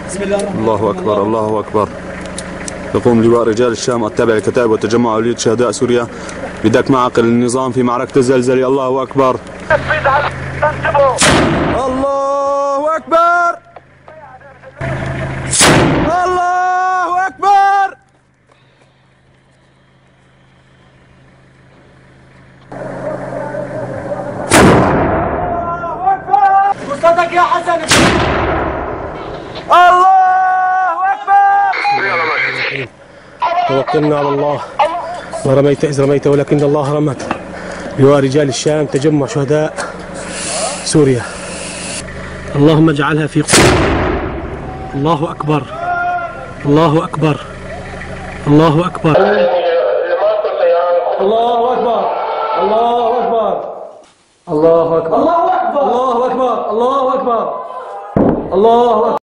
بسم الله الرحمن الله أكبر الله أكبر. يقوم لواء رجال الشام التابع للكتائب وتجمع أولية شهداء سوريا بدك معقل النظام في معركة الزلزلة. الله أكبر الله أكبر الله أكبر. فرصتك يا حسن. الله أكبر. توكلنا على الله ورميت إذ رميت ولكن الله رمت. لواء رجال الشام تجمع شهداء سوريا. اللهم اجعلها في الله أكبر الله أكبر الله أكبر الله أكبر الله أكبر الله أكبر الله أكبر الله أكبر الله أكبر الله أكبر.